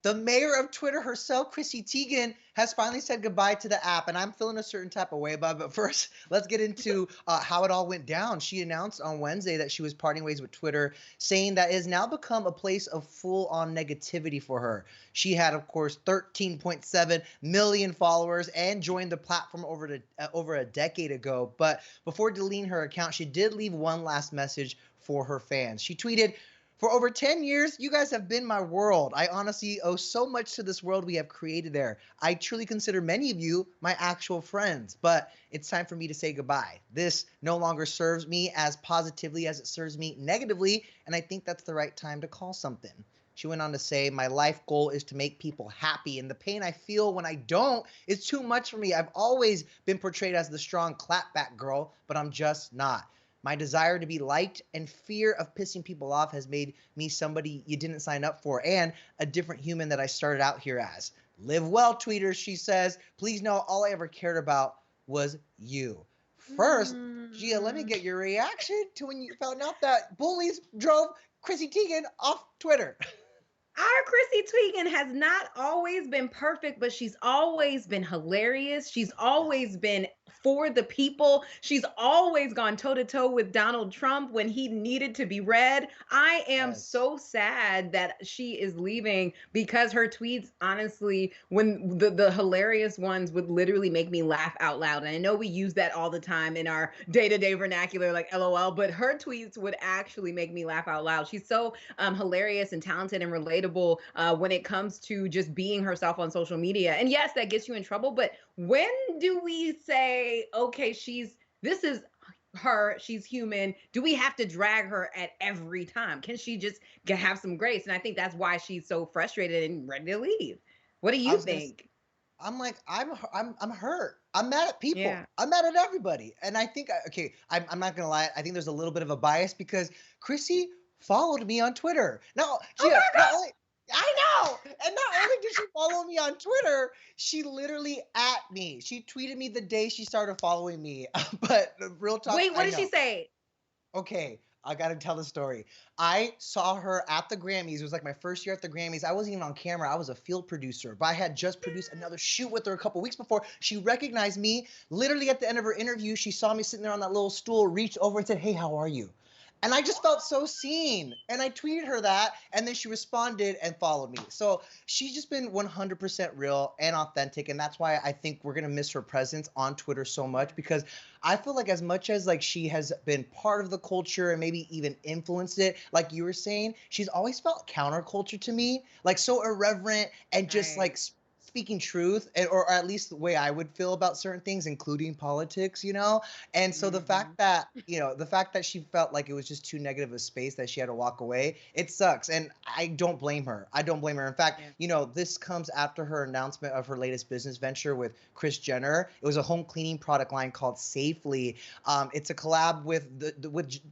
The mayor of Twitter herself, Chrissy Teigen, has finally said goodbye to the app, and I'm feeling a certain type of way about it. But first, let's get into how it all went down. She announced on Wednesday that she was parting ways with Twitter, saying that it has now become a place of full-on negativity for her. She had, of course, 13.7 million followers and joined the platform over a decade ago. But before deleting her account, she did leave one last message for her fans. She tweeted, "For over 10 years, you guys have been my world. I honestly owe so much to this world we have created there. I truly consider many of you my actual friends, but it's time for me to say goodbye. This no longer serves me as positively as it serves me negatively, and I think that's the right time to call something." She went on to say, "My life goal is to make people happy, and the pain I feel when I don't is too much for me. I've always been portrayed as the strong clapback girl, but I'm just not. My desire to be liked and fear of pissing people off has made me somebody you didn't sign up for and a different human that I started out here as. Live well, tweeters," she says. "Please know all I ever cared about was you." First, Gia, let me get your reaction to when you found out that bullies drove Chrissy Teigen off Twitter. Our Chrissy Teigen has not always been perfect, but she's always been hilarious. She's always been for the people. She's always gone toe to toe with Donald Trump when he needed to be read. I am Yes. so sad that she is leaving because her tweets, honestly, when the hilarious ones would literally make me laugh out loud. And I know we use that all the time in our day to day vernacular, like LOL, but her tweets would actually make me laugh out loud. She's so hilarious and talented and relatable when it comes to just being herself on social media. And yes, that gets you in trouble. But when do we say, okay, this is her, she's human? Do we have to drag her at every time? Can she just have some grace? And I think that's why she's so frustrated and ready to leave. What do I you was gonna think? I'm like, I'm hurt. I'm mad at people. Yeah. I'm mad at everybody. And I think, okay, I'm not gonna lie. I think there's a little bit of a bias because Chrissy followed me on Twitter. Now, Oh Gia, my not only, I know, and not only did she follow me on Twitter, she literally at me. She tweeted me the day she started following me. But real God. talk, Wait, what I did she know. say? Okay, I gotta tell the story. I saw her at the Grammys. It was like my first year at the Grammys. I wasn't even on camera. I was a field producer, but I had just produced another shoot with her a couple weeks before. She recognized me. Literally at the end of her interview, she saw me sitting there on that little stool, reached over and said, "Hey, how are you?" And I just felt so seen. And I tweeted her that, and then she responded and followed me. So she's just been 100% real and authentic, and that's why I think we're gonna miss her presence on Twitter so much because I feel like as much as like she has been part of the culture and maybe even influenced it, like you were saying, she's always felt counterculture to me, like so irreverent and just like Right. speaking truth, or at least the way I would feel about certain things, including politics, you know? And so Hmm. the fact that she felt like it was just too negative a space that she had to walk away, it sucks. And I don't blame her. I don't blame her. In fact, Yeah. this comes after her announcement of her latest business venture with Kris Jenner. It was a home cleaning product line called Safely. It's a collab with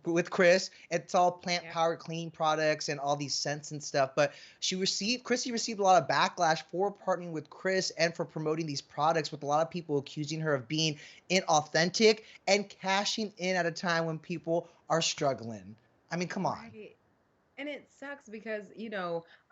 with Chris. It's all plant Yeah. powered cleaning products and all these scents and stuff. But Chrissy received a lot of backlash for partnering with Chris and for promoting these products, with a lot of people accusing her of being inauthentic and cashing in at a time when people are struggling. I mean, come on. Right. And it sucks because,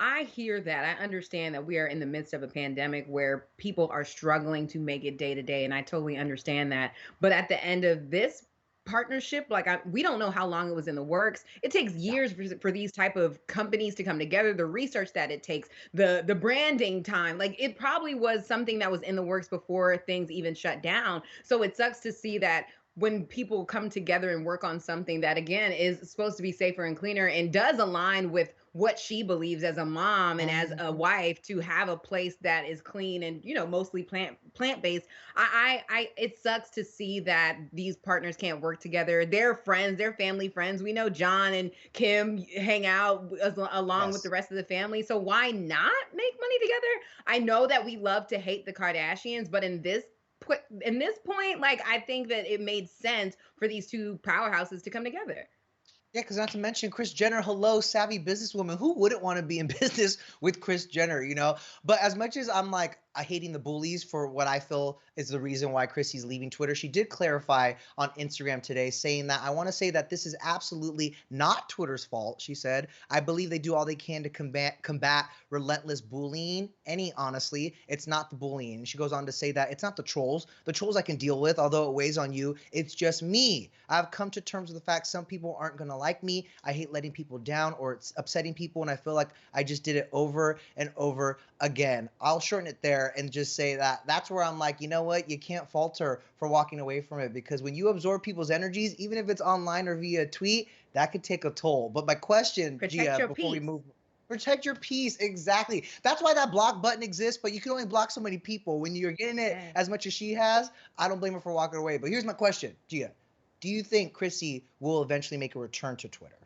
I hear that. I understand that we are in the midst of a pandemic where people are struggling to make it day to day. And I totally understand that. But at the end of this partnership, like we don't know how long it was in the works. It takes Yeah. years for these type of companies to come together, the research that it takes, the branding time. Like it probably was something that was in the works before things even shut down. So it sucks to see that when people come together and work on something that again is supposed to be safer and cleaner and does align with what she believes as a mom and as a Mhm. wife, to have a place that is clean and mostly plant based. I it sucks to see that these partners can't work together. They're friends, they're family friends. We know John and Kim hang out along with the Yes. rest of the family, so why not make money together? I know that we love to hate the Kardashians, but in this point, like I think that it made sense for these two powerhouses to come together. Yeah, because not to mention Kris Jenner, hello, savvy businesswoman. Who wouldn't want to be in business with Kris Jenner, you know? But as much as I'm like, hating the bullies for what I feel is the reason why Chrissy's leaving Twitter. She did clarify on Instagram today, saying that I want to say that this is absolutely not Twitter's fault. She said, I believe they do all they can to combat relentless bullying. Honestly, it's not the bullying. And she goes on to say that it's not the trolls. The trolls I can deal with, although it weighs on you. It's just me. I've come to terms with the fact some people aren't going to like me. I hate letting people down or it's upsetting people. And I feel like I just did it over and over again. I'll shorten it there and just say that that's where I'm like, you know what? You can't fault her for walking away from it, because when you absorb people's energies, even if it's online or via a tweet, that could take a toll. But my question, Protect Gia, your before we peace. move, protect your peace. Exactly. That's why that block button exists, but you can only block so many people. When you're getting it Yes. as much as she has, I don't blame her for walking away. But here's my question, Gia. Do you think Chrissy will eventually make a return to Twitter?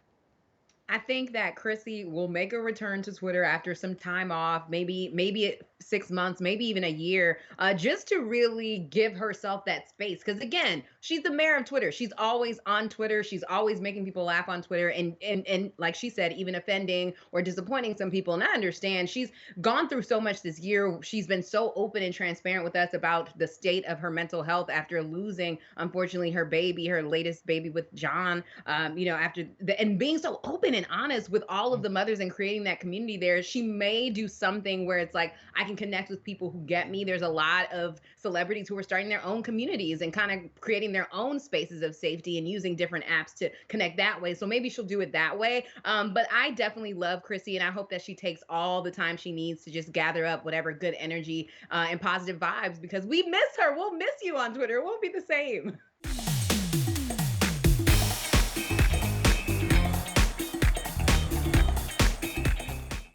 I think that Chrissy will make a return to Twitter after some time off, maybe 6 months, maybe even a year, just to really give herself that space. Because again, she's the mayor of Twitter. She's always on Twitter. She's always making people laugh on Twitter, and like she said, even offending or disappointing some people. And I understand she's gone through so much this year. She's been so open and transparent with us about the state of her mental health after losing, unfortunately, her baby, her latest baby with John. After and being so open and honest with all of the mothers and creating that community there, she may do something where it's like, I can connect with people who get me. There's a lot of celebrities who are starting their own communities and kind of creating their own spaces of safety and using different apps to connect that way. So maybe she'll do it that way. But I definitely love Chrissy, and I hope that she takes all the time she needs to just gather up whatever good energy and positive vibes, because we miss her. We'll miss you on Twitter. It won't be the same.